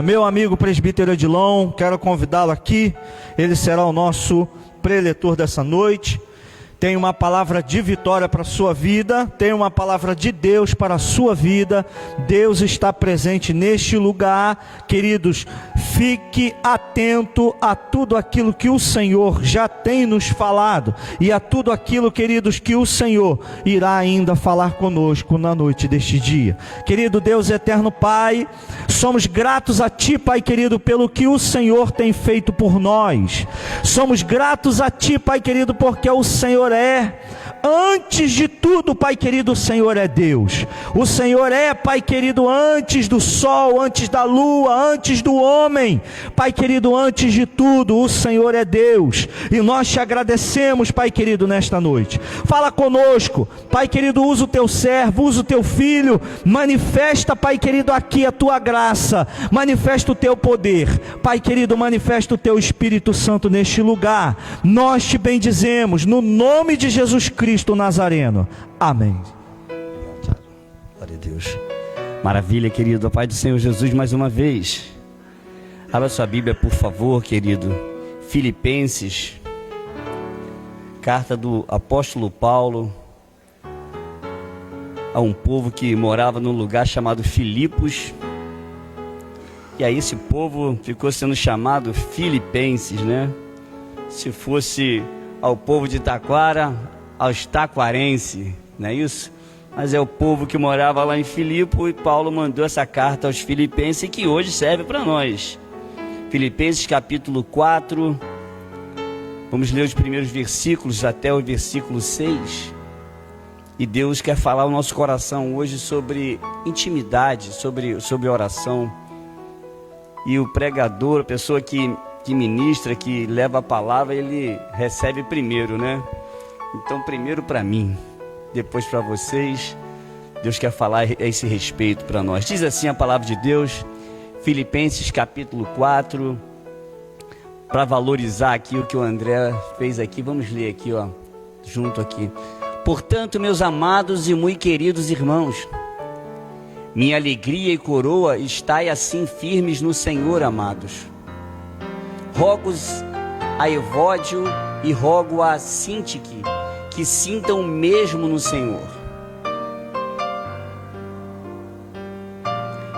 Meu amigo presbítero Edilon, quero convidá-lo aqui. Ele será o nosso preletor dessa noite. Tem uma palavra de vitória para a sua vida, tem uma palavra de Deus para a sua vida. Deus está presente neste lugar. Queridos, fique atento a tudo aquilo que o Senhor já tem nos falado e a tudo aquilo, queridos, que o Senhor irá ainda falar conosco na noite deste dia. Querido Deus eterno Pai, somos gratos a Ti, Pai querido, pelo que o Senhor tem feito por nós. Somos gratos a Ti, Pai querido, porque o Senhor antes de tudo, Pai querido, o Senhor é Deus. O Senhor é, Pai querido, antes do sol, antes da lua, antes do homem. Pai querido, antes de tudo, o Senhor é Deus. E nós te agradecemos, Pai querido, nesta noite. Fala conosco, Pai querido, usa o teu servo, usa o teu filho. Manifesta, Pai querido, aqui a tua graça. Manifesta o teu poder. Pai querido, manifesta o teu Espírito Santo neste lugar. Nós te bendizemos, no nome de Jesus Cristo Nazareno. Amém. Glória a Deus. Maravilha, querido. A paz do Senhor Jesus mais uma vez. Abra sua Bíblia, por favor, querido. Filipenses, carta do apóstolo Paulo a um povo que morava num lugar chamado Filipos. E aí esse povo ficou sendo chamado Filipenses, né? Se fosse ao povo de Taquara, aos taquarenses, não é isso? Mas é o povo que morava lá em Filipe, e Paulo mandou essa carta aos filipenses, que hoje serve para nós. Filipenses capítulo 4, vamos ler os primeiros versículos até o versículo 6. E Deus quer falar ao nosso coração hoje sobre intimidade, sobre oração. E o pregador, a pessoa que ministra, que leva a palavra, ele recebe primeiro, né? Então primeiro para mim, depois para vocês. Deus quer falar a esse respeito para nós. Diz assim a palavra de Deus, Filipenses capítulo 4, para valorizar aqui o que o André fez aqui. Vamos ler aqui, ó, junto aqui. Portanto, meus amados e muito queridos irmãos, minha alegria e coroa, estai assim firmes no Senhor, amados. Rogo-os a Evódio e rogo a Sintique que sintam o mesmo no Senhor.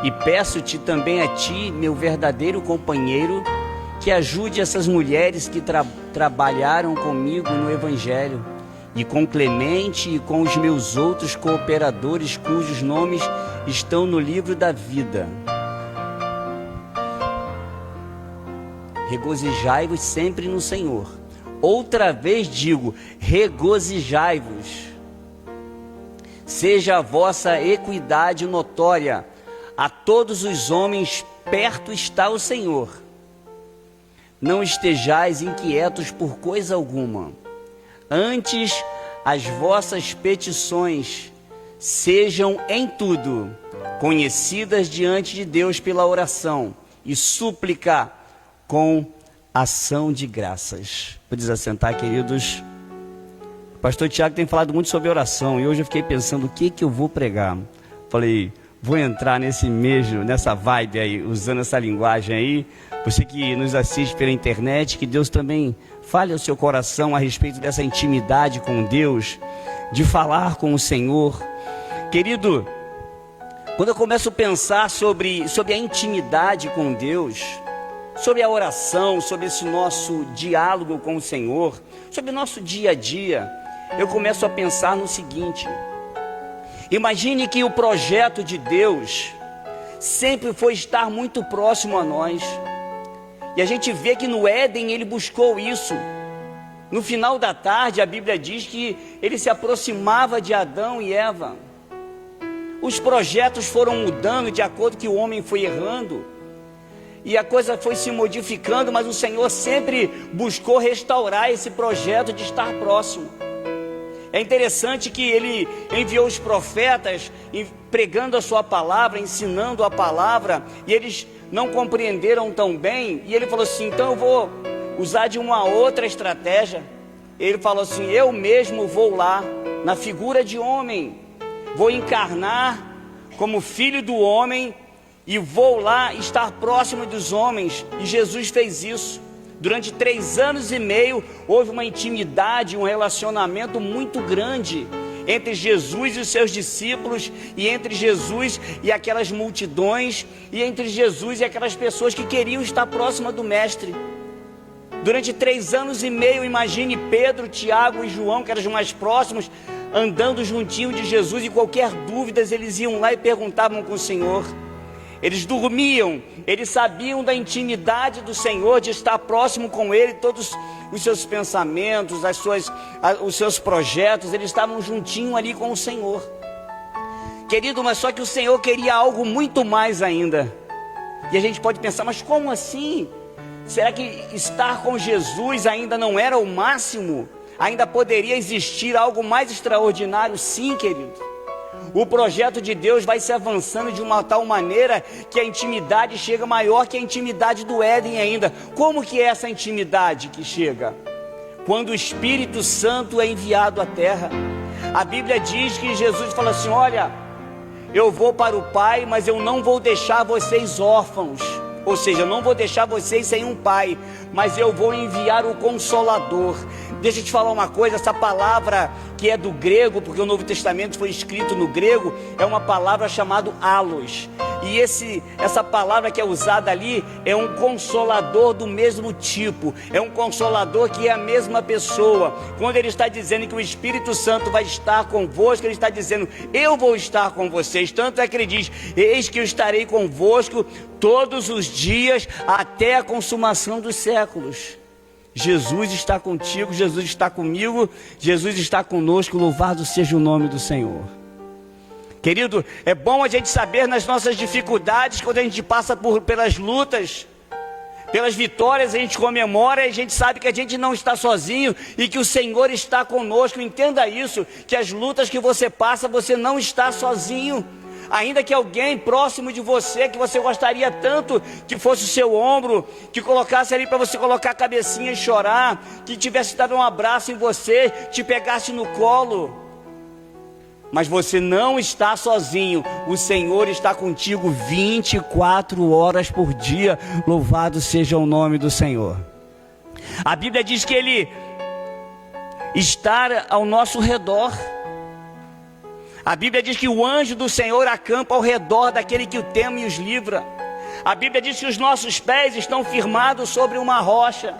E peço-te também a ti, meu verdadeiro companheiro, que ajude essas mulheres que trabalharam comigo no Evangelho, e com Clemente e com os meus outros cooperadores, cujos nomes estão no livro da vida. Regozijai-vos sempre no Senhor. Outra vez digo, regozijai-vos. Seja a vossa equidade notória a todos os homens, perto está o Senhor. Não estejais inquietos por coisa alguma. Antes, as vossas petições sejam em tudo conhecidas diante de Deus pela oração e súplica com ação de graças. Pode assentar, queridos. O pastor Tiago tem falado muito sobre oração e hoje eu fiquei pensando o que eu vou pregar. Falei, vou entrar nessa vibe aí, usando essa linguagem aí. Você que nos assiste pela internet, que Deus também fale ao seu coração a respeito dessa intimidade com Deus, de falar com o Senhor. Querido, quando eu começo a pensar sobre a intimidade com Deus, sobre a oração, sobre esse nosso diálogo com o Senhor, sobre o nosso dia a dia, eu começo a pensar no seguinte: imagine que o projeto de Deus sempre foi estar muito próximo a nós. E a gente vê que no Éden ele buscou isso. No final da tarde a Bíblia diz que ele se aproximava de Adão e Eva. Os projetos foram mudando de acordo que o homem foi errando. E a coisa foi se modificando, mas o Senhor sempre buscou restaurar esse projeto de estar próximo. É interessante que ele enviou os profetas pregando a sua palavra, ensinando a palavra, e eles não compreenderam tão bem, e ele falou assim, então eu vou usar de uma outra estratégia. Ele falou assim, eu mesmo vou lá, na figura de homem, vou encarnar como filho do homem, e vou lá estar próximo dos homens. E Jesus fez isso. Durante 3 anos e meio, houve uma intimidade, um relacionamento muito grande entre Jesus e os seus discípulos, e entre Jesus e aquelas multidões, e entre Jesus e aquelas pessoas que queriam estar próximas do Mestre. Durante 3 anos e meio, imagine Pedro, Tiago e João, que eram os mais próximos, andando juntinho de Jesus, e qualquer dúvida eles iam lá e perguntavam com o Senhor. Eles dormiam, eles sabiam da intimidade do Senhor, de estar próximo com Ele, todos os seus pensamentos, os seus projetos, eles estavam juntinho ali com o Senhor. Querido, mas só que o Senhor queria algo muito mais ainda. E a gente pode pensar, mas como assim? Será que estar com Jesus ainda não era o máximo? Ainda poderia existir algo mais extraordinário? Sim, querido. O projeto de Deus vai se avançando de uma tal maneira que a intimidade chega maior que a intimidade do Éden ainda. Como que é essa intimidade que chega? Quando o Espírito Santo é enviado à terra. A Bíblia diz que Jesus fala assim: olha, eu vou para o Pai, mas eu não vou deixar vocês órfãos. Ou seja, eu não vou deixar vocês sem um pai, mas eu vou enviar o Consolador. Deixa eu te falar uma coisa, essa palavra que é do grego, porque o Novo Testamento foi escrito no grego, é uma palavra chamada allos. E essa palavra que é usada ali é um consolador do mesmo tipo, é um consolador que é a mesma pessoa. Quando ele está dizendo que o Espírito Santo vai estar convosco, ele está dizendo: eu vou estar com vocês. Tanto é que ele diz: eis que eu estarei convosco todos os dias até a consumação dos séculos. Jesus está contigo, Jesus está comigo, Jesus está conosco. Louvado seja o nome do Senhor. Querido, é bom a gente saber nas nossas dificuldades, quando a gente passa pelas lutas, pelas vitórias, a gente comemora e a gente sabe que a gente não está sozinho e que o Senhor está conosco. Entenda isso, que as lutas que você passa, você não está sozinho. Ainda que alguém próximo de você, que você gostaria tanto que fosse o seu ombro, que colocasse ali para você colocar a cabecinha e chorar, que tivesse dado um abraço em você, te pegasse no colo. Mas você não está sozinho, o Senhor está contigo 24 horas por dia. Louvado seja o nome do Senhor. A Bíblia diz que Ele está ao nosso redor. A Bíblia diz que o anjo do Senhor acampa ao redor daquele que o teme e os livra. A Bíblia diz que os nossos pés estão firmados sobre uma rocha.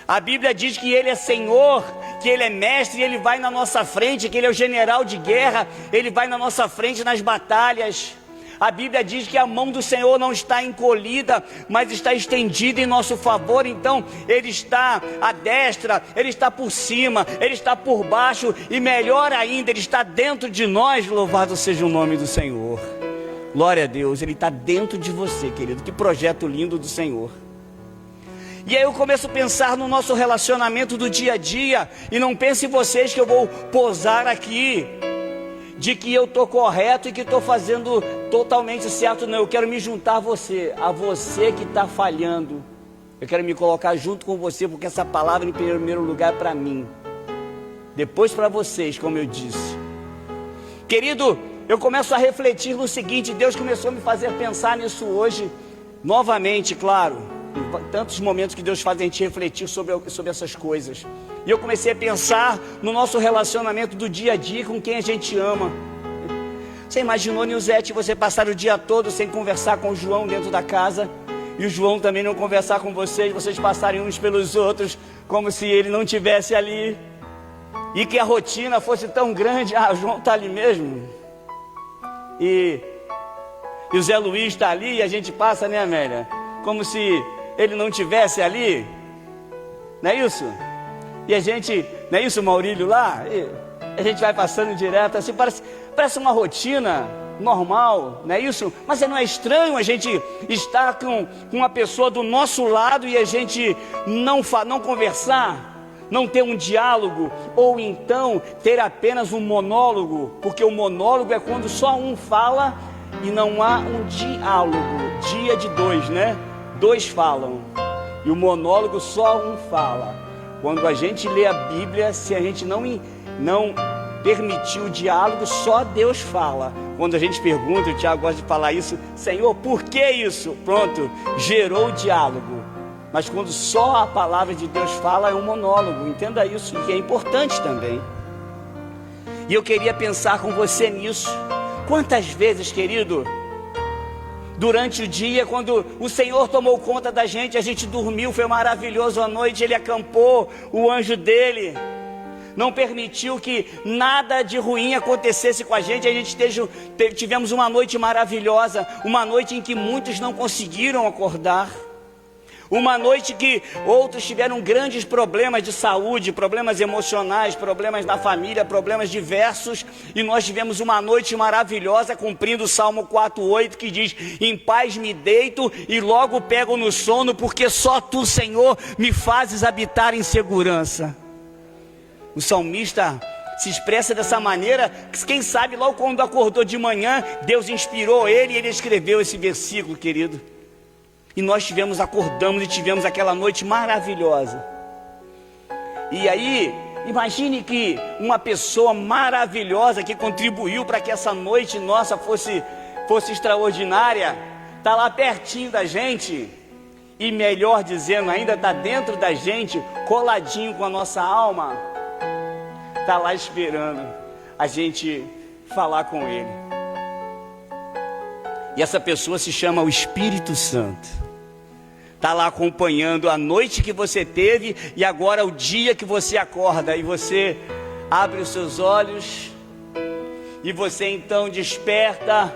A Bíblia diz que Ele é Senhor, que Ele é mestre, e Ele vai na nossa frente, que Ele é o general de guerra, Ele vai na nossa frente nas batalhas. A Bíblia diz que a mão do Senhor não está encolhida, mas está estendida em nosso favor. Então Ele está à destra, Ele está por cima, Ele está por baixo, e melhor ainda, Ele está dentro de nós. Louvado seja o nome do Senhor. Glória a Deus, Ele está dentro de você, querido. Que projeto lindo do Senhor. E aí eu começo a pensar no nosso relacionamento do dia a dia. E não pensem vocês que eu vou posar aqui de que eu estou correto e que estou fazendo totalmente certo. Não, eu quero me juntar a você que está falhando. Eu quero me colocar junto com você, porque essa palavra em primeiro lugar é para mim, depois para vocês, como eu disse. Querido, eu começo a refletir no seguinte: Deus começou a me fazer pensar nisso hoje, novamente, claro. Tantos momentos que Deus faz a gente refletir sobre essas coisas. E eu comecei a pensar no nosso relacionamento do dia a dia com quem a gente ama. Você imaginou, Nilzete, você passar o dia todo sem conversar com o João dentro da casa, e o João também não conversar com vocês passarem uns pelos outros, como se ele não estivesse ali, e que a rotina fosse tão grande? Ah, o João está ali mesmo, e o Zé Luiz está ali, e a gente passa, né, Amélia? Como se ele não estivesse ali, não é isso? E a gente, não é isso, Maurílio lá? E a gente vai passando direto, assim, parece uma rotina normal, não é isso? Mas não é estranho a gente estar com uma pessoa do nosso lado e a gente não conversar, não ter um diálogo, ou então ter apenas um monólogo, porque o monólogo é quando só um fala e não há um diálogo. Dia de dois, né? 2 falam, e o monólogo só um fala. Quando a gente lê a Bíblia, se a gente não permitiu o diálogo, só Deus fala. Quando a gente pergunta, o Tiago gosta de falar isso, Senhor, por que isso? Pronto, gerou o diálogo. Mas quando só a palavra de Deus fala, é um monólogo. Entenda isso, que é importante também. E eu queria pensar com você nisso. Quantas vezes, querido, durante o dia, quando o Senhor tomou conta da gente, a gente dormiu, foi maravilhoso a noite, Ele acampou o anjo dEle, não permitiu que nada de ruim acontecesse com a gente tivemos uma noite maravilhosa, uma noite em que muitos não conseguiram acordar, uma noite que outros tiveram grandes problemas de saúde, problemas emocionais, problemas na família, problemas diversos, e nós tivemos uma noite maravilhosa, cumprindo o Salmo 4:8, que diz: em paz me deito e logo pego no sono, porque só Tu, Senhor, me fazes habitar em segurança. O salmista se expressa dessa maneira, quem sabe logo quando acordou de manhã, Deus inspirou ele e ele escreveu esse versículo, querido. E nós acordamos e tivemos aquela noite maravilhosa. E aí, imagine que uma pessoa maravilhosa que contribuiu para que essa noite nossa fosse extraordinária, está lá pertinho da gente, e melhor dizendo, ainda está dentro da gente, coladinho com a nossa alma, está lá esperando a gente falar com Ele. E essa pessoa se chama o Espírito Santo. Está lá acompanhando a noite que você teve e agora o dia que você acorda. E você abre os seus olhos e você então desperta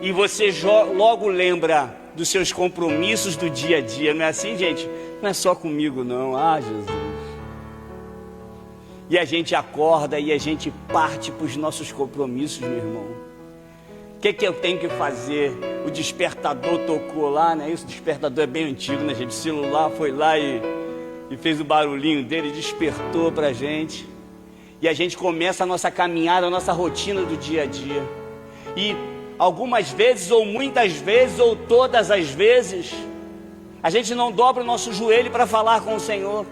e você logo lembra dos seus compromissos do dia a dia. Não é assim, gente? Não é só comigo não. Ah, Jesus. E a gente acorda e a gente parte para os nossos compromissos, meu irmão. O que eu tenho que fazer? O despertador tocou lá, né? Isso, o despertador é bem antigo, né, gente? O celular foi lá e fez o barulhinho dele, despertou pra gente. E a gente começa a nossa caminhada, a nossa rotina do dia a dia. E algumas vezes, ou muitas vezes, ou todas as vezes, a gente não dobra o nosso joelho para falar com o Senhor.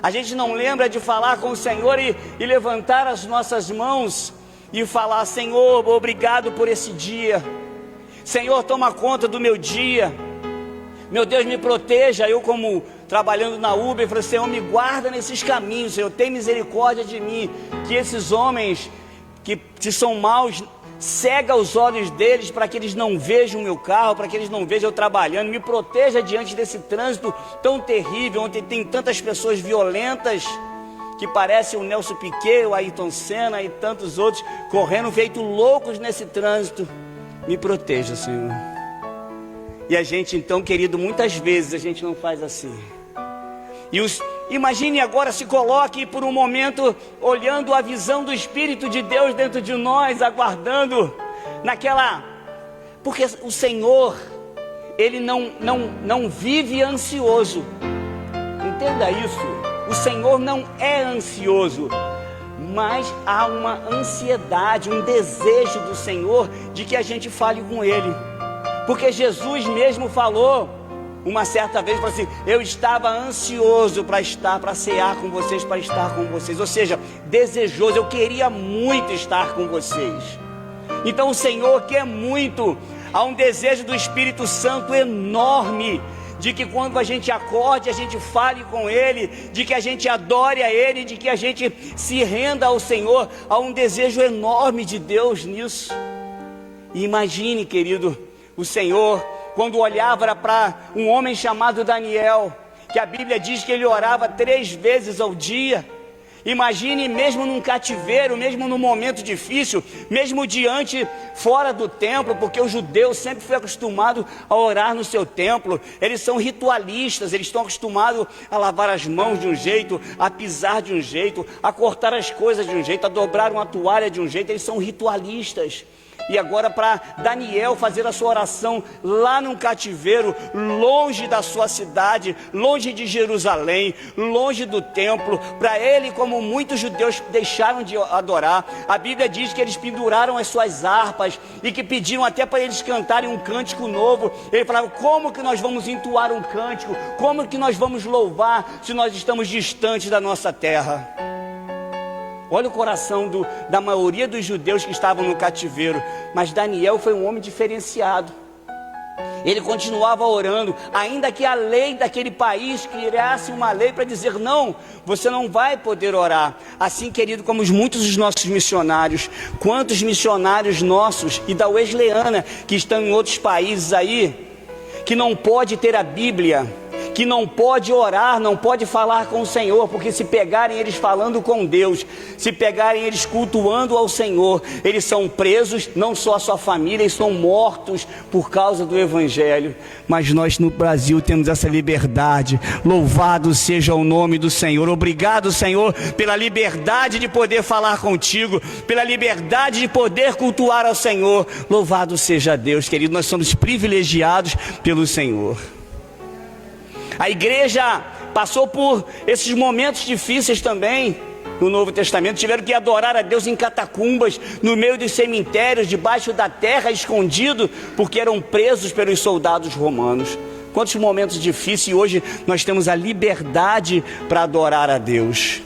A gente não lembra de falar com o Senhor e levantar as nossas mãos e falar: Senhor, obrigado por esse dia. Senhor, toma conta do meu dia. Meu Deus, me proteja. Eu, como trabalhando na Uber, falei: Senhor, me guarda nesses caminhos. Senhor, tem misericórdia de mim. Que esses homens que são maus, cega os olhos deles para que eles não vejam o meu carro, para que eles não vejam eu trabalhando. Me proteja diante desse trânsito tão terrível, onde tem tantas pessoas violentas, que parecem o Nelson Piquet, o Ayrton Senna e tantos outros, correndo feito loucos nesse trânsito. Me proteja, Senhor. E a gente então, querido, muitas vezes a gente não faz assim. Imagine agora, se coloque por um momento olhando a visão do Espírito de Deus dentro de nós, aguardando porque o Senhor, Ele não vive ansioso. Entenda isso. O Senhor não é ansioso, mas há uma ansiedade, um desejo do Senhor de que a gente fale com Ele. Porque Jesus mesmo falou uma certa vez, falou assim: eu estava ansioso para cear com vocês, para estar com vocês. Ou seja, desejoso, eu queria muito estar com vocês. Então o Senhor quer muito, há um desejo do Espírito Santo enorme, de que quando a gente acorde, a gente fale com Ele, de que a gente adore a Ele, de que a gente se renda ao Senhor. Há um desejo enorme de Deus nisso. E imagine, querido, o Senhor, quando olhava para um homem chamado Daniel, que a Bíblia diz que ele orava 3 vezes ao dia. Imagine, mesmo num cativeiro, mesmo num momento difícil, mesmo fora do templo, porque o judeu sempre foi acostumado a orar no seu templo. Eles são ritualistas, eles estão acostumados a lavar as mãos de um jeito, a pisar de um jeito, a cortar as coisas de um jeito, a dobrar uma toalha de um jeito. Eles são ritualistas. E agora, para Daniel fazer a sua oração lá num cativeiro, longe da sua cidade, longe de Jerusalém, longe do templo, para ele, como muitos judeus deixaram de adorar, a Bíblia diz que eles penduraram as suas harpas e que pediram até para eles cantarem um cântico novo. Ele falava: como que nós vamos entoar um cântico? Como que nós vamos louvar se nós estamos distantes da nossa terra? Olha o coração da maioria dos judeus que estavam no cativeiro. Mas Daniel foi um homem diferenciado. Ele continuava orando, ainda que a lei daquele país criasse uma lei para dizer: não, você não vai poder orar. Assim, querido, como muitos dos nossos missionários, quantos missionários nossos e da Wesleyana que estão em outros países aí, que não pode ter a Bíblia, que não pode orar, não pode falar com o Senhor, porque se pegarem eles falando com Deus, se pegarem eles cultuando ao Senhor, eles são presos, não só a sua família, eles são mortos por causa do Evangelho. Mas nós no Brasil temos essa liberdade. Louvado seja o nome do Senhor. Obrigado, Senhor, pela liberdade de poder falar contigo, pela liberdade de poder cultuar ao Senhor. Louvado seja Deus, querido, nós somos privilegiados pelo Senhor. A igreja passou por esses momentos difíceis também no Novo Testamento. Tiveram que adorar a Deus em catacumbas, no meio dos cemitérios, debaixo da terra, escondido, porque eram presos pelos soldados romanos. Quantos momentos difíceis, e hoje nós temos a liberdade para adorar a Deus.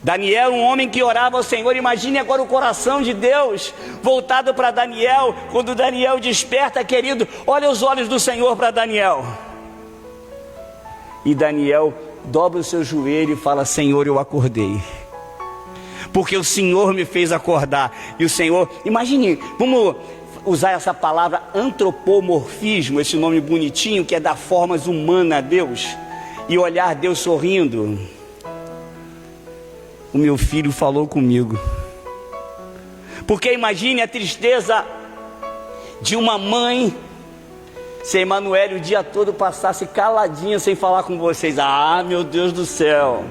Daniel, um homem que orava ao Senhor. Imagine agora o coração de Deus voltado para Daniel. Quando Daniel desperta, querido, olha os olhos do Senhor para Daniel. E Daniel dobra o seu joelho e fala: Senhor, eu acordei, porque o Senhor me fez acordar. E o Senhor, imagine, vamos usar essa palavra antropomorfismo, esse nome bonitinho que é dar formas humanas a Deus, e olhar Deus sorrindo. O meu filho falou comigo. Porque imagine a tristeza de uma mãe se a Emanuele o dia todo passasse caladinha sem falar com vocês. Ah, meu Deus do céu.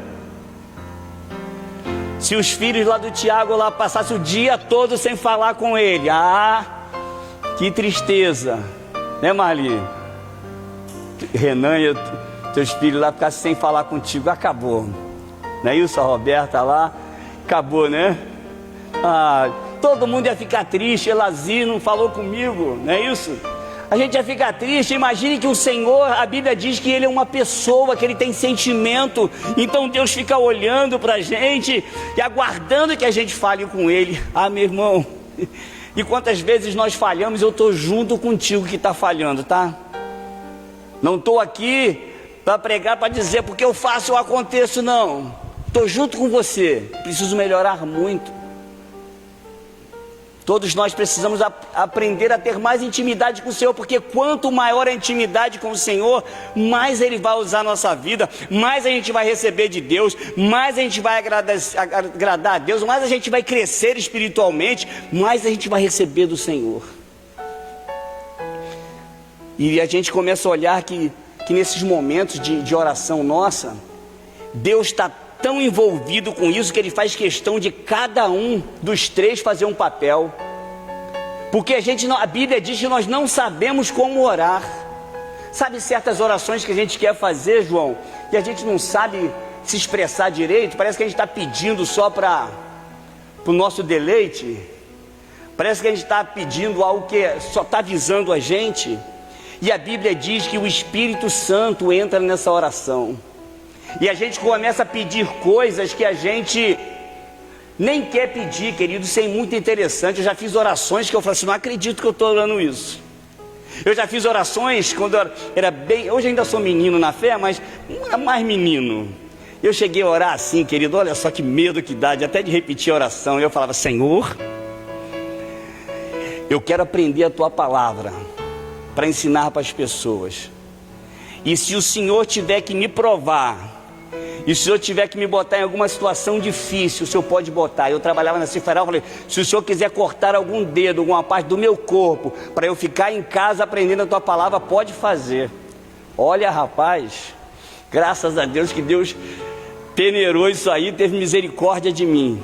Se os filhos lá do Tiago lá passassem o dia todo sem falar com ele. Ah, que tristeza. Né, Marli? Renan e teus filhos lá ficassem sem falar contigo. Acabou. Não é isso? A Roberta lá. Acabou, né? Ah, todo mundo ia ficar triste. Elazi não falou comigo. Não é isso? A gente ia ficar triste. Imagine que o Senhor, a Bíblia diz que Ele é uma pessoa, que Ele tem sentimento. Então Deus fica olhando para a gente e aguardando que a gente fale com Ele. Ah, meu irmão, e quantas vezes nós falhamos, eu estou junto contigo que está falhando, tá? Não estou aqui para pregar, para dizer porque eu faço ou aconteço, não. Estou junto com você, preciso melhorar muito. Todos nós precisamos aprender a ter mais intimidade com o Senhor, porque quanto maior a intimidade com o Senhor, mais Ele vai usar a nossa vida, mais a gente vai receber de Deus, mais a gente vai agradar a Deus, mais a gente vai crescer espiritualmente, mais a gente vai receber do Senhor. E a gente começa a olhar que nesses momentos de oração nossa, Deus está tão envolvido com isso que Ele faz questão de cada um dos três fazer um papel, porque a Bíblia diz que nós não sabemos como orar. Sabe certas orações que a gente quer fazer, João, e a gente não sabe se expressar direito? Parece que a gente está pedindo só para o nosso deleite, parece que a gente está pedindo algo que só está visando a gente. E a Bíblia diz que o Espírito Santo entra nessa oração, e a gente começa a pedir coisas que a gente nem quer pedir, querido. Isso é muito interessante. Eu já fiz orações que eu falo assim: não acredito que eu estou orando isso. Eu já fiz orações quando eu era bem... Hoje ainda sou menino na fé, mas não era mais menino. Eu cheguei a orar assim, querido, olha só que medo que dá de até de repetir a oração. Eu falava: Senhor, eu quero aprender a Tua palavra para ensinar para as pessoas. E se o Senhor tiver que me provar, e se o Senhor tiver que me botar em alguma situação difícil, o Senhor pode botar. Eu trabalhava na Ciferal, eu falei: se o Senhor quiser cortar algum dedo, alguma parte do meu corpo, para eu ficar em casa aprendendo a Tua palavra, pode fazer. Olha, rapaz, graças a Deus que Deus peneirou isso aí, teve misericórdia de mim.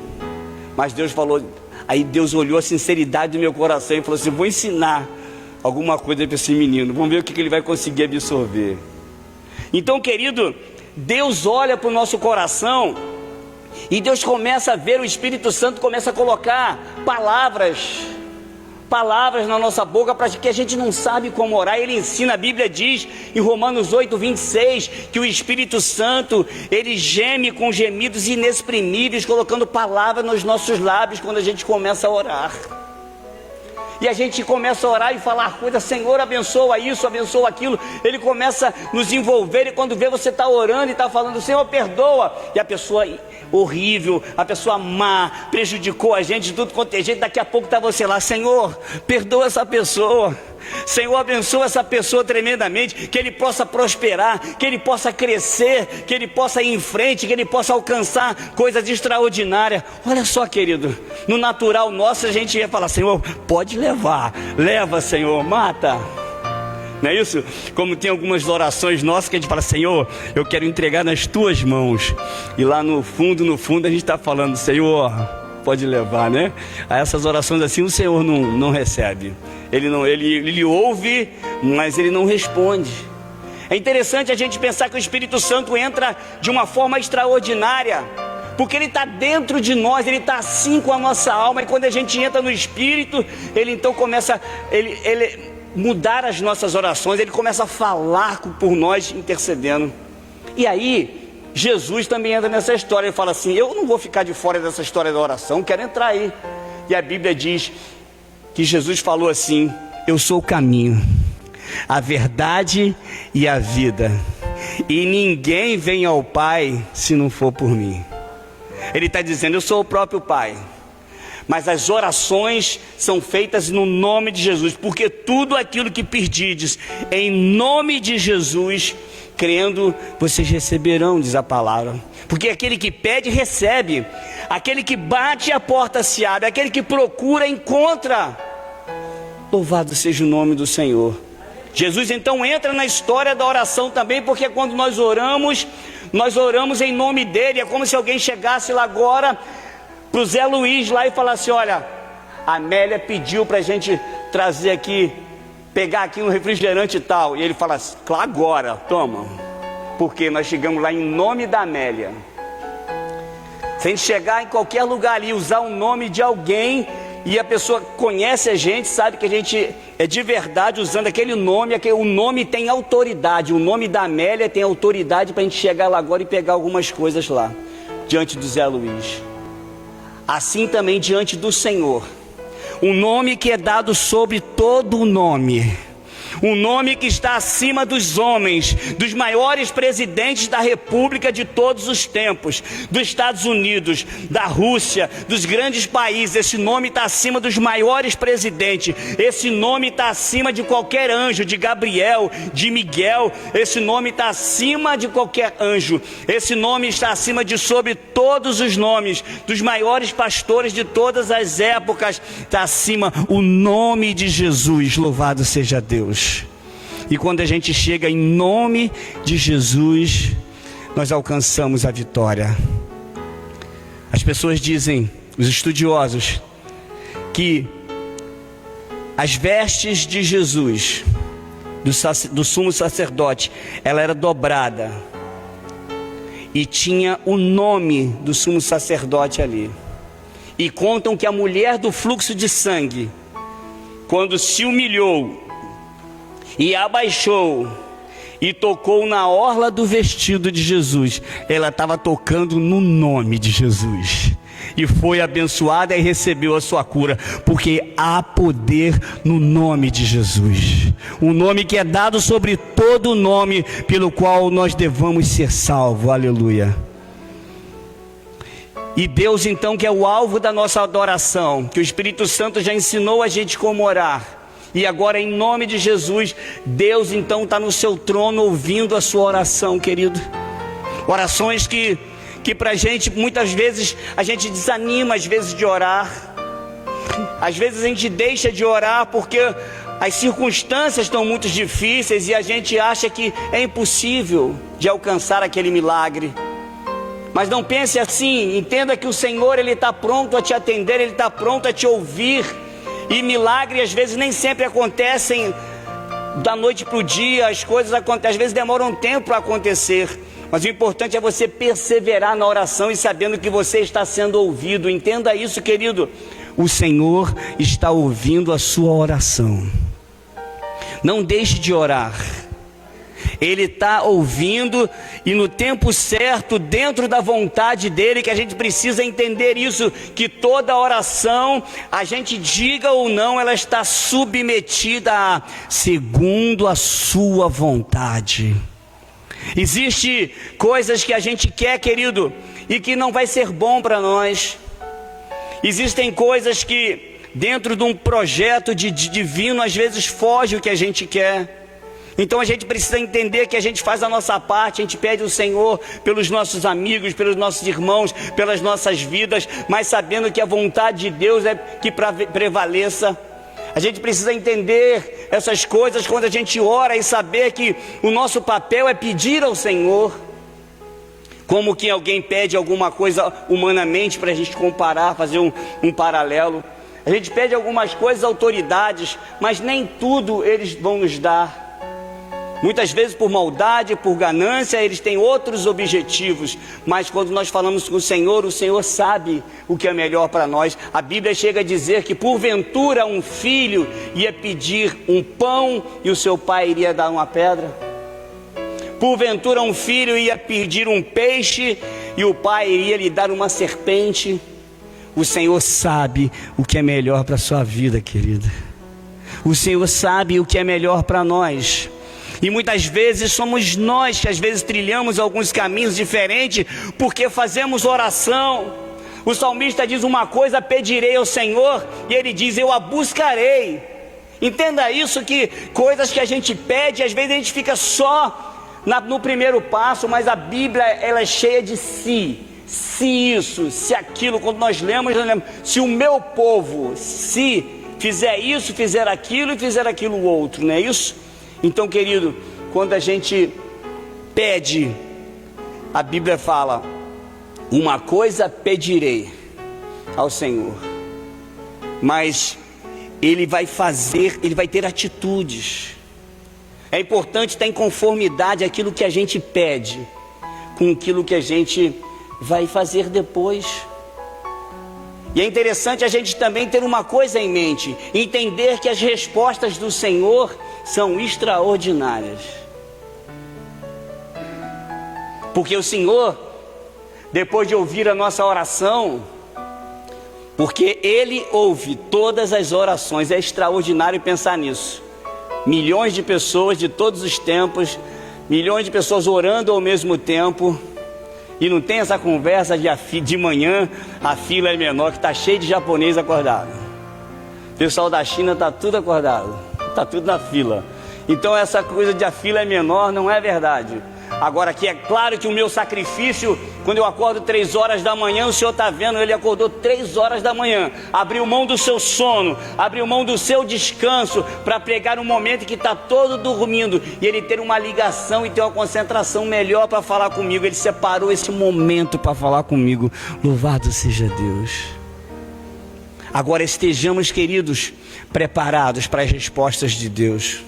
Mas Deus falou, aí Deus olhou a sinceridade do meu coração e falou assim: vou ensinar alguma coisa para esse menino, vamos ver o que ele vai conseguir absorver. Então, querido, Deus olha para o nosso coração e Deus começa a ver, o Espírito Santo começa a colocar palavras palavras na nossa boca para que a gente não sabe como orar. Ele ensina, a Bíblia diz em Romanos 8:26, que o Espírito Santo, ele geme com gemidos inexprimíveis, colocando palavras nos nossos lábios quando a gente começa a orar. E a gente começa a orar e falar coisas, Senhor, abençoa isso, abençoa aquilo. Ele começa a nos envolver, e quando vê você está orando e está falando, Senhor, perdoa. E a pessoa horrível, a pessoa má, prejudicou a gente de tudo quanto é jeito. Daqui a pouco está você lá, Senhor, perdoa essa pessoa. Senhor, abençoa essa pessoa tremendamente, que ele possa prosperar, que ele possa crescer, que ele possa ir em frente, que ele possa alcançar coisas extraordinárias. Olha só, querido, no natural nosso a gente ia falar, Senhor, pode levar, leva, Senhor, mata. Não é isso? Como tem algumas orações nossas que a gente fala, Senhor, eu quero entregar nas tuas mãos. E lá no fundo a gente está falando, Senhor, pode levar, né? A essas orações assim o Senhor não recebe. Ele ouve, mas ele não responde. É interessante a gente pensar que o Espírito Santo entra de uma forma extraordinária, porque ele está dentro de nós, ele está assim com a nossa alma. E quando a gente entra no Espírito, ele então começa ele mudar as nossas orações, ele começa a falar por nós, intercedendo. E aí Jesus também entra nessa história. Ele fala assim, eu não vou ficar de fora dessa história da oração, quero entrar aí. E a Bíblia diz que Jesus falou assim, eu sou o caminho, a verdade e a vida, e ninguém vem ao Pai se não for por mim. Ele está dizendo, eu sou o próprio Pai, mas as orações são feitas no nome de Jesus, porque tudo aquilo que pedides em nome de Jesus, crendo, vocês receberão, diz a palavra. Porque aquele que pede, recebe. Aquele que bate, a porta se abre. Aquele que procura, encontra. Louvado seja o nome do Senhor. Jesus então entra na história da oração também, porque quando nós oramos em nome dele. É como se alguém chegasse lá agora pro Zé Luiz lá e falasse, olha, a Amélia pediu pra gente trazer aqui, pegar aqui um refrigerante e tal. E ele fala assim, claro, agora, toma. Porque nós chegamos lá em nome da Amélia. Se a gente chegar em qualquer lugar ali, usar o nome de alguém, e a pessoa conhece a gente, sabe que a gente é de verdade usando aquele nome, o nome tem autoridade, o nome da Amélia tem autoridade para a gente chegar lá agora e pegar algumas coisas lá, diante do Zé Luiz. Assim também diante do Senhor, um nome que é dado sobre todo o nome, um nome que está acima dos homens, dos maiores presidentes da República de todos os tempos, dos Estados Unidos, da Rússia, dos grandes países. Esse nome está acima dos maiores presidentes, esse nome está acima de qualquer anjo, de Gabriel, de Miguel. Esse nome está acima de qualquer anjo, esse nome está acima de sobre todos os nomes, dos maiores pastores de todas as épocas, está acima o nome de Jesus. Louvado seja Deus. E quando a gente chega em nome de Jesus, nós alcançamos a vitória. As pessoas dizem, os estudiosos, que as vestes de Jesus, do sumo sacerdote, ela era dobrada e tinha o nome do sumo sacerdote ali. E contam que a mulher do fluxo de sangue, quando se humilhou e abaixou e tocou na orla do vestido de Jesus, ela estava tocando no nome de Jesus, e foi abençoada e recebeu a sua cura, porque há poder no nome de Jesus, um nome que é dado sobre todo nome, pelo qual nós devamos ser salvos. Aleluia. E Deus então, que é o alvo da nossa adoração, que o Espírito Santo já ensinou a gente como orar, e agora em nome de Jesus, Deus então está no seu trono ouvindo a sua oração, querido. Orações que para a gente, muitas vezes, a gente desanima às vezes de orar. Às vezes a gente deixa de orar porque as circunstâncias estão muito difíceis e a gente acha que é impossível de alcançar aquele milagre. Mas não pense assim, entenda que o Senhor, Ele está pronto a te atender, Ele está pronto a te ouvir. E milagres às vezes nem sempre acontecem da noite para o dia, as coisas acontecem, às vezes demoram um tempo para acontecer. Mas o importante é você perseverar na oração e sabendo que você está sendo ouvido. Entenda isso, querido. o Senhor está ouvindo a sua oração. Não deixe de orar. Ele está ouvindo, e no tempo certo, dentro da vontade dele, que a gente precisa entender isso, que toda oração, a gente diga ou não, ela está submetida a segundo a sua vontade. Existe coisas que a gente quer, querido, e que não vai ser bom para nós. Existem coisas que dentro de um projeto de divino, às vezes foge o que a gente quer. Então a gente precisa entender que a gente faz a nossa parte, a gente pede ao Senhor pelos nossos amigos, pelos nossos irmãos, pelas nossas vidas, mas sabendo que a vontade de Deus é que prevaleça. A gente precisa entender essas coisas quando a gente ora e saber que o nosso papel é pedir ao Senhor. Como que alguém pede alguma coisa humanamente, para a gente comparar, fazer um paralelo. A gente pede algumas coisas, autoridades, mas nem tudo eles vão nos dar. Muitas vezes por maldade, por ganância, eles têm outros objetivos. Mas quando nós falamos com o Senhor sabe o que é melhor para nós. A Bíblia chega a dizer que porventura um filho ia pedir um pão e o seu pai iria dar uma pedra. Porventura um filho ia pedir um peixe e o pai iria lhe dar uma serpente. O Senhor sabe o que é melhor para a sua vida, querida. O Senhor sabe o que é melhor para nós. E muitas vezes somos nós que às vezes trilhamos alguns caminhos diferentes, porque fazemos oração. O salmista diz uma coisa: pedirei ao Senhor, e ele diz: eu a buscarei. Entenda isso, que coisas que a gente pede, às vezes a gente fica só no primeiro passo, mas a Bíblia ela é cheia de se isso, se aquilo. Quando nós lemos, se o meu povo, se fizer isso, fizer aquilo e fizer aquilo outro, não é isso? Então, querido, quando a gente pede, a Bíblia fala: uma coisa pedirei ao Senhor, mas Ele vai fazer, Ele vai ter atitudes. É importante estar em conformidade aquilo que a gente pede com aquilo que a gente vai fazer depois. E é interessante a gente também ter uma coisa em mente: entender que as respostas do Senhor são extraordinárias. Porque o Senhor, depois de ouvir a nossa oração, porque Ele ouve todas as orações, é extraordinário pensar nisso. Milhões de pessoas de todos os tempos, milhões de pessoas orando ao mesmo tempo, e não tem essa conversa de manhã a fila é menor, que está cheio de japonês acordado. O pessoal da China está tudo acordado, está tudo na fila. Então essa coisa de a fila é menor não é verdade. Agora que é claro que o meu sacrifício, quando eu acordo 3 horas da manhã, o Senhor está vendo, Ele acordou 3 horas da manhã, abriu mão do seu sono, abriu mão do seu descanso, para pregar um momento que está todo dormindo, e Ele ter uma ligação e ter uma concentração melhor para falar comigo. Ele separou esse momento para falar comigo. Louvado seja Deus. Agora estejamos, queridos, preparados para as respostas de Deus.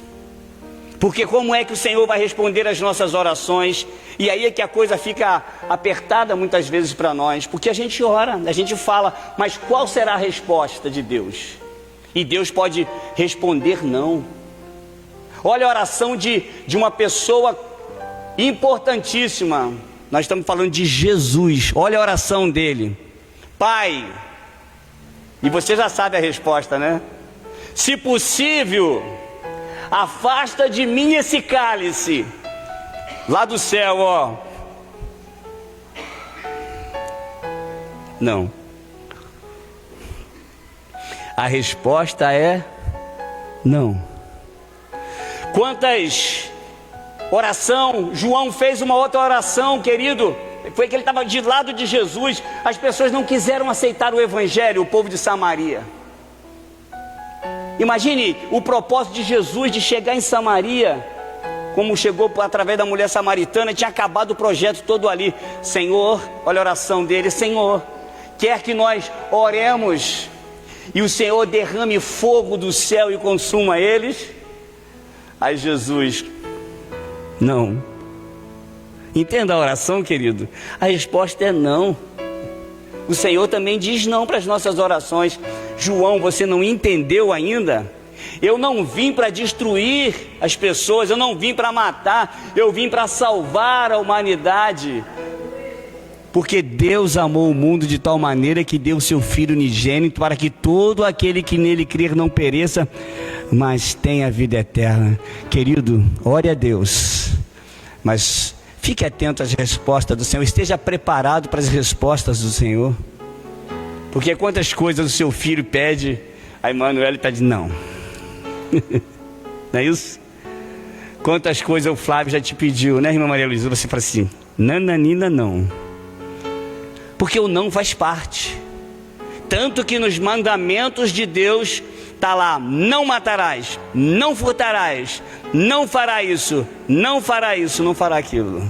Porque como é que o Senhor vai responder as nossas orações? E aí é que a coisa fica apertada muitas vezes para nós. Porque a gente ora, a gente fala, mas qual será a resposta de Deus? E Deus pode responder não. Olha a oração de uma pessoa importantíssima. Nós estamos falando de Jesus. Olha a oração dele: Pai, e você já sabe a resposta, né? Se possível, afasta de mim esse cálice. Lá do céu, ó. Não. A resposta é não. Quantas oração, João fez uma outra oração, querido. Foi que ele estava de lado de Jesus. As pessoas não quiseram aceitar o evangelho, o povo de Samaria. Imagine o propósito de Jesus de chegar em Samaria, como chegou através da mulher samaritana. Tinha acabado o projeto todo ali. Senhor, olha a oração dele: Senhor, quer que nós oremos e o Senhor derrame fogo do céu e consuma eles? Aí Jesus: não. Entenda a oração, querido. A resposta é não. O Senhor também diz não para as nossas orações. João, você não entendeu ainda? Eu não vim para destruir as pessoas, eu não vim para matar, eu vim para salvar a humanidade. Porque Deus amou o mundo de tal maneira que deu seu Filho unigênito para que todo aquele que nele crer não pereça, mas tenha vida eterna. Querido, ore a Deus, mas fique atento às respostas do Senhor, esteja preparado para as respostas do Senhor. Porque quantas coisas o seu filho pede, a Emanuele pede não. Não é isso? Quantas coisas o Flávio já te pediu, né, irmã Maria Luísa? Você fala assim, nananina não. Porque o não faz parte. Tanto que nos mandamentos de Deus está lá, não matarás, não furtarás, não fará isso, não fará isso, não fará aquilo.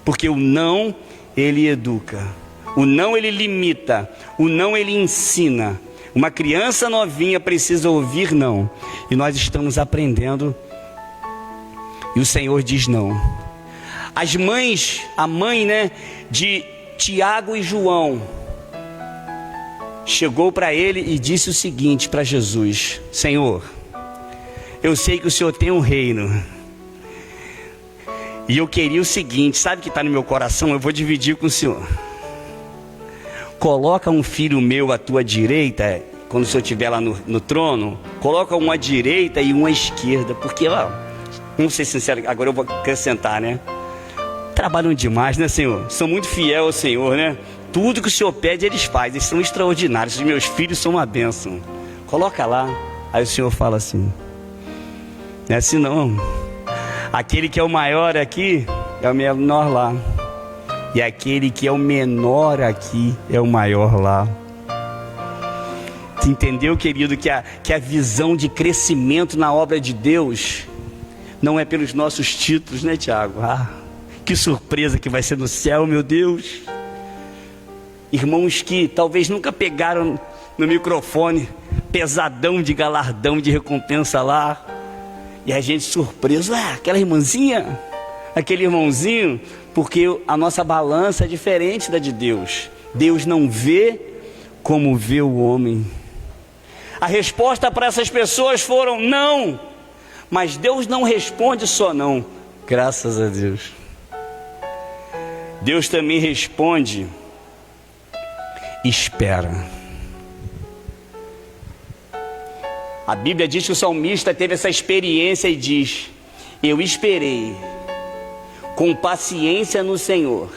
Porque o não, ele educa. O não, ele limita. O não, ele ensina. Uma criança novinha precisa ouvir não. E nós estamos aprendendo. E o Senhor diz não. As mães, a mãe, né, de Tiago e João, chegou para ele e disse o seguinte para Jesus: Senhor, eu sei que o Senhor tem um reino, e eu queria o seguinte, sabe o que está no meu coração? Eu vou dividir com o Senhor. Coloca um filho meu à tua direita, quando o Senhor estiver lá no trono, coloca um à direita e um à esquerda, porque, ó, vamos ser sinceros, agora eu vou acrescentar, né? Trabalham demais, né, Senhor? São muito fiel ao Senhor, né? Tudo que o Senhor pede, eles fazem. Eles são extraordinários. Os meus filhos são uma bênção. Coloca lá. Aí o Senhor fala assim, não é assim não. Aquele que é o maior aqui é o menor lá. E aquele que é o menor aqui é o maior lá. Você entendeu, querido, que a visão de crescimento na obra de Deus não é pelos nossos títulos, né, Tiago? Que surpresa que vai ser no céu, meu Deus. Irmãos que talvez nunca pegaram no microfone, pesadão de galardão, de recompensa lá. E a gente surpreso, aquela irmãzinha, aquele irmãozinho, porque a nossa balança é diferente da de Deus. Deus não vê como vê o homem. A resposta para essas pessoas foram não. Mas Deus não responde só não, graças a Deus. Deus também responde, espera. A Bíblia diz que o salmista teve essa experiência e diz: eu esperei com paciência no Senhor,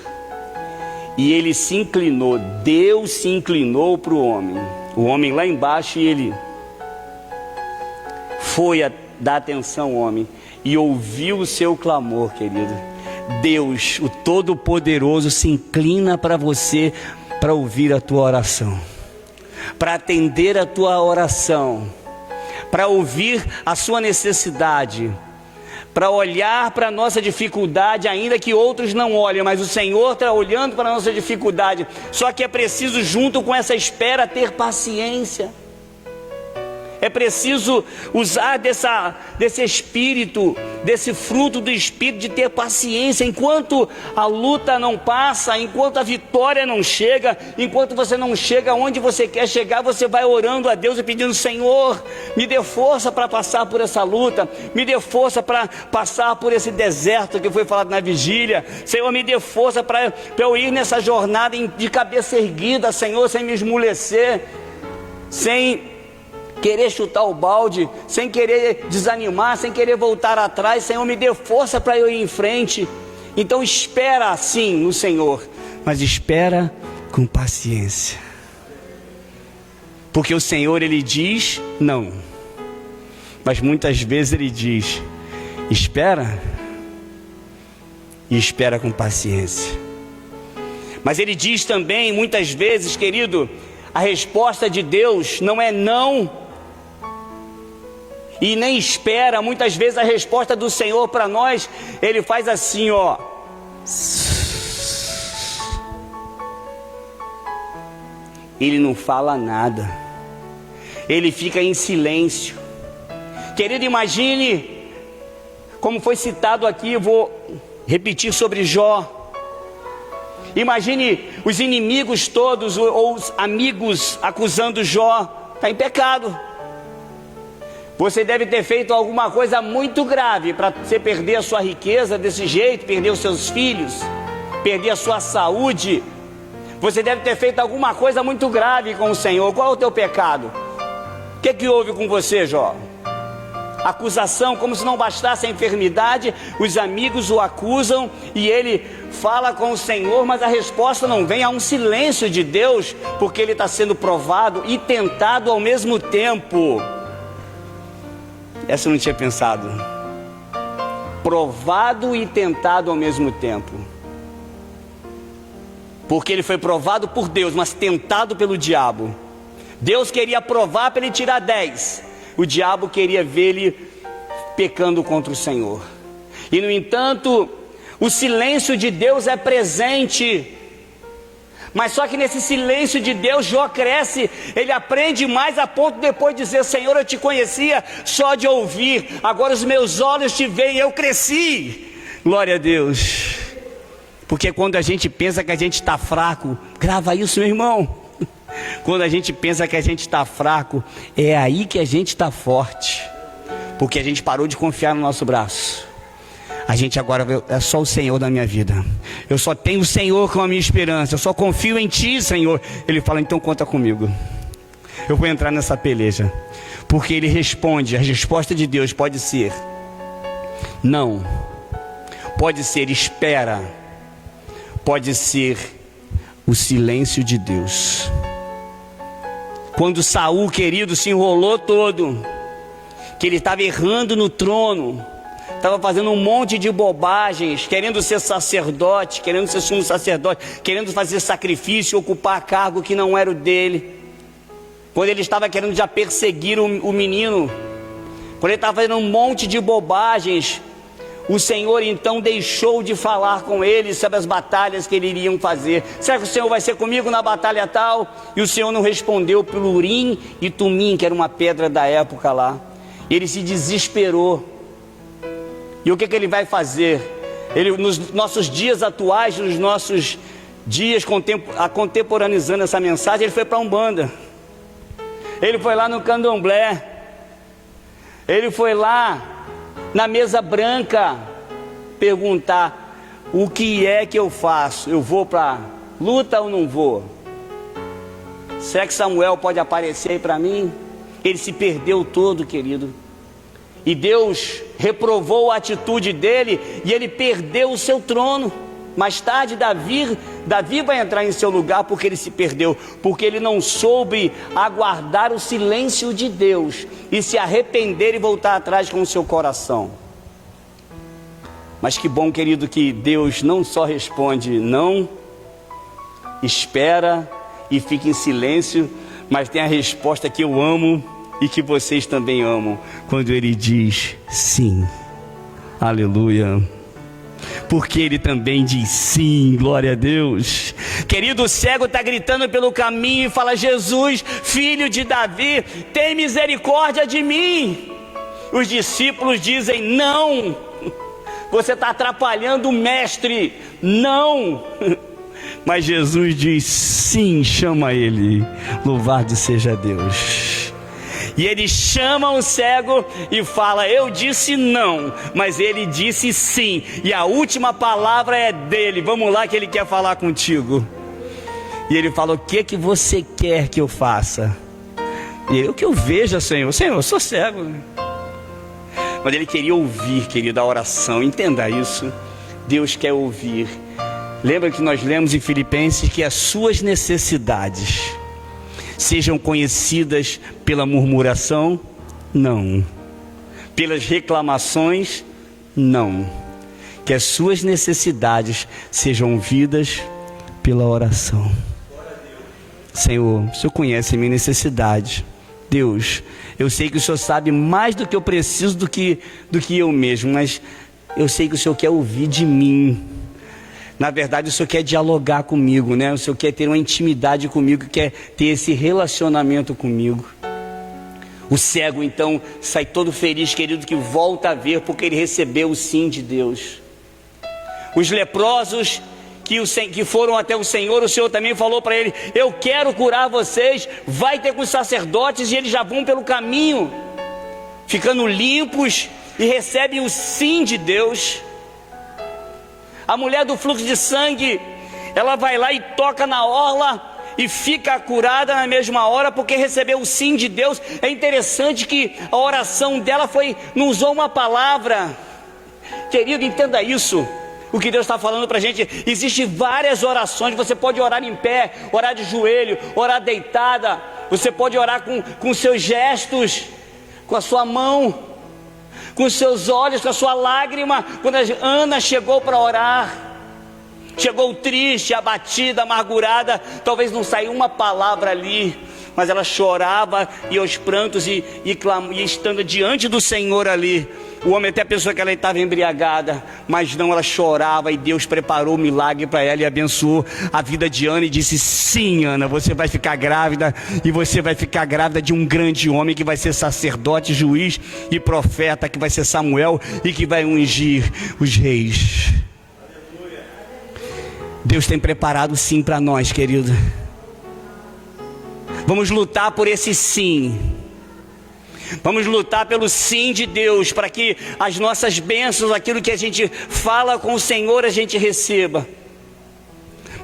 e ele se inclinou, Deus se inclinou para o homem lá embaixo, e ele foi dar atenção ao homem e ouviu o seu clamor, querido. Deus, o Todo-Poderoso, se inclina para você, para ouvir a tua oração, para atender a tua oração, para ouvir a sua necessidade, para olhar para a nossa dificuldade, ainda que outros não olhem, mas o Senhor está olhando para a nossa dificuldade. Só que é preciso, junto com essa espera, ter paciência. É preciso usar desse espírito, desse fruto do espírito, de ter paciência. Enquanto a luta não passa, enquanto a vitória não chega, enquanto você não chega onde você quer chegar, você vai orando a Deus e pedindo: Senhor, me dê força para passar por essa luta, me dê força para passar por esse deserto que foi falado na vigília. Senhor, me dê força para eu ir nessa jornada de cabeça erguida, Senhor, sem me esmorecer, sem querer chutar o balde, sem querer desanimar, sem querer voltar atrás. Senhor, me dê força para eu ir em frente. Então espera sim no Senhor, mas espera com paciência, porque o Senhor, Ele diz não, mas muitas vezes Ele diz espera, e espera com paciência. Mas Ele diz também muitas vezes, querido, a resposta de Deus não é não e nem espera. Muitas vezes a resposta do Senhor para nós, Ele faz assim, ó. Ele não fala nada, Ele fica em silêncio. Querido, imagine, como foi citado aqui, eu vou repetir sobre Jó. Imagine os inimigos todos, ou os amigos, acusando Jó está em pecado. Você deve ter feito alguma coisa muito grave para você perder a sua riqueza desse jeito, perder os seus filhos, perder a sua saúde. Você deve ter feito alguma coisa muito grave com o Senhor. Qual é o teu pecado? O que houve com você, Jó? Acusação, como se não bastasse a enfermidade, os amigos o acusam e ele fala com o Senhor, mas a resposta não vem. Há um silêncio de Deus, porque ele está sendo provado e tentado ao mesmo tempo. Essa eu não tinha pensado. Provado e tentado ao mesmo tempo. Porque ele foi provado por Deus, mas tentado pelo diabo. Deus queria provar para ele tirar 10. O diabo queria ver ele pecando contra o Senhor. E no entanto, o silêncio de Deus é presente. Mas só que nesse silêncio de Deus, Jó cresce, ele aprende mais a ponto de depois dizer: Senhor, eu te conhecia só de ouvir, agora os meus olhos te veem, eu cresci. Glória a Deus. Porque quando a gente pensa que a gente está fraco, grava isso, meu irmão. Quando a gente pensa que a gente está fraco, é aí que a gente está forte. Porque a gente parou de confiar no nosso braço. A gente agora é só o Senhor da minha vida. Eu só tenho o Senhor como a minha esperança. Eu só confio em Ti, Senhor. Ele fala: então conta comigo. Eu vou entrar nessa peleja. Porque Ele responde. A resposta de Deus pode ser não. Pode ser espera. Pode ser o silêncio de Deus. Quando Saul, querido, se enrolou todo, que ele estava errando no trono, estava fazendo um monte de bobagens, querendo ser sacerdote, querendo ser sumo sacerdote, querendo fazer sacrifício, ocupar cargo que não era o dele. Quando ele estava querendo já perseguir o menino, quando ele estava fazendo um monte de bobagens, o Senhor então deixou de falar com ele sobre as batalhas que ele iriam fazer. Será que o Senhor vai ser comigo na batalha tal? E o Senhor não respondeu pelo Urim e Tumim, que era uma pedra da época lá. Ele se desesperou. E o que ele vai fazer? Ele, nos nossos dias atuais, nos nossos dias contemporaneizando essa mensagem, ele foi para a Umbanda. Ele foi lá no Candomblé. Ele foi lá na mesa branca perguntar: o que é que eu faço? Eu vou para luta ou não vou? Será que Samuel pode aparecer aí para mim? Ele se perdeu todo, querido. E Deus reprovou a atitude dele e ele perdeu o seu trono. Mais tarde Davi vai entrar em seu lugar porque ele se perdeu, porque ele não soube aguardar o silêncio de Deus e se arrepender e voltar atrás com o seu coração. Mas que bom, querido, que Deus não só responde não, espera e fica em silêncio, mas tem a resposta que eu amo e que vocês também amam, quando ele diz sim. Aleluia. Porque ele também diz sim, glória a Deus. Querido, o cego está gritando pelo caminho e fala: Jesus, filho de Davi, tem misericórdia de mim. Os discípulos dizem: não, você está atrapalhando o mestre, não. Mas Jesus diz sim, chama ele. Louvado seja Deus. E ele chama o cego e fala: eu disse não, mas ele disse sim. E a última palavra é dele. Vamos lá que ele quer falar contigo. E ele fala: o que você quer que eu faça? E ele: o que eu vejo, Senhor? Senhor, eu sou cego. Mas ele queria ouvir, querido, a oração. Entenda isso. Deus quer ouvir. Lembra que nós lemos em Filipenses que as suas necessidades sejam conhecidas pela murmuração? Não. Pelas reclamações? Não. Que as suas necessidades sejam ouvidas pela oração. Senhor, o Senhor conhece a minha necessidade. Deus, eu sei que o Senhor sabe mais do que eu preciso do que eu mesmo, mas eu sei que o Senhor quer ouvir de mim. Na verdade, o Senhor quer dialogar comigo, né? O Senhor quer ter uma intimidade comigo, quer ter esse relacionamento comigo. O cego, então, sai todo feliz, querido, que volta a ver, porque ele recebeu o sim de Deus. Os leprosos, que foram até o Senhor também falou para ele: eu quero curar vocês, vai ter com os sacerdotes, e eles já vão pelo caminho, ficando limpos, e recebem o sim de Deus. A mulher do fluxo de sangue, ela vai lá e toca na orla, e fica curada na mesma hora, porque recebeu o sim de Deus. É interessante que a oração dela não usou uma palavra. Querido, entenda isso, o que Deus está falando para a gente. Existem várias orações. Você pode orar em pé, orar de joelho, orar deitada. Você pode orar com seus gestos, com a sua mão, com os seus olhos, com a sua lágrima. Quando a Ana chegou para orar, chegou triste, abatida, amargurada, talvez não saiu uma palavra ali, mas ela chorava, e aos prantos, e estando diante do Senhor ali, o homem até pensou que ela estava embriagada, mas não, ela chorava, e Deus preparou o milagre para ela e abençoou a vida de Ana, e disse: sim, Ana, você vai ficar grávida, e você vai ficar grávida de um grande homem, que vai ser sacerdote, juiz e profeta, que vai ser Samuel, e que vai ungir os reis. Deus tem preparado sim para nós, querido. Vamos lutar por esse sim. Vamos lutar pelo sim de Deus, para que as nossas bênçãos, aquilo que a gente fala com o Senhor, a gente receba.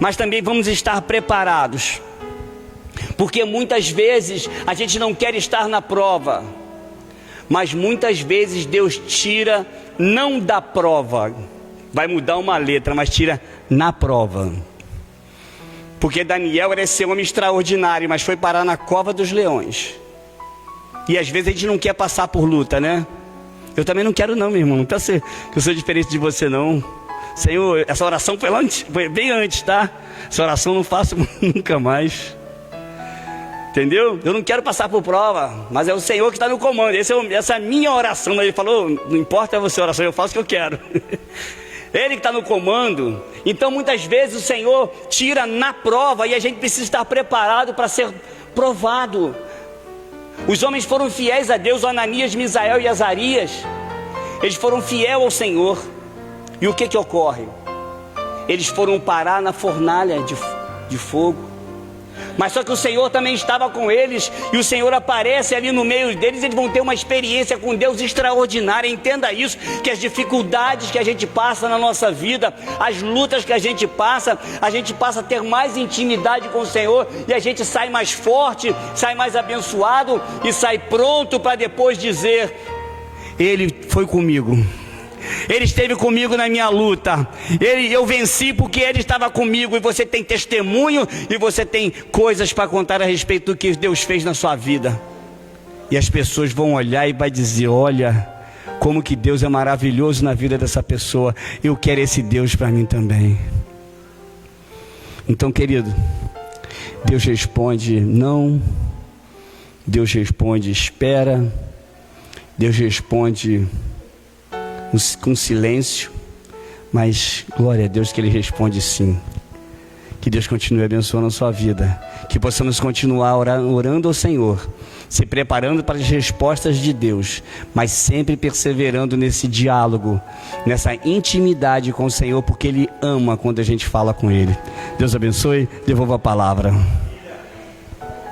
Mas também vamos estar preparados, porque muitas vezes a gente não quer estar na prova, mas muitas vezes Deus tira, não da prova, vai mudar uma letra, mas tira na prova. Porque Daniel era esse homem extraordinário, mas foi parar na cova dos leões. E às vezes a gente não quer passar por luta, né? Eu também não quero não, meu irmão. Não pensa que eu sou diferente de você, não. Senhor, essa oração foi bem antes, tá? Essa oração eu não faço nunca mais. Entendeu? Eu não quero passar por prova, mas é o Senhor que está no comando. Essa é a minha oração. Ele falou: não importa a sua oração, eu faço o que eu quero. Ele que está no comando. Então muitas vezes o Senhor tira na prova, e a gente precisa estar preparado para ser provado. Os homens foram fiéis a Deus, Ananias, Misael e Azarias. Eles foram fiéis ao Senhor. E o que ocorre? Eles foram parar na fornalha de fogo. Mas só que o Senhor também estava com eles, e o Senhor aparece ali no meio deles. Eles vão ter uma experiência com Deus extraordinária. Entenda isso, que as dificuldades que a gente passa na nossa vida, as lutas que a gente passa a ter mais intimidade com o Senhor, e a gente sai mais forte, sai mais abençoado, e sai pronto para depois dizer: Ele foi comigo, Ele esteve comigo na minha luta, eu venci porque Ele estava comigo. E você tem testemunho, e você tem coisas para contar a respeito do que Deus fez na sua vida. E as pessoas vão olhar e vai dizer: olha, como que Deus é maravilhoso na vida dessa pessoa. Eu quero esse Deus para mim também. Então, querido, Deus responde não, Deus responde espera, Deus responde com silêncio, mas glória a Deus que Ele responde sim. Que Deus continue abençoando a sua vida, que possamos continuar orando ao Senhor, se preparando para as respostas de Deus, mas sempre perseverando nesse diálogo, nessa intimidade com o Senhor, porque Ele ama quando a gente fala com Ele. Deus abençoe, devolva a palavra.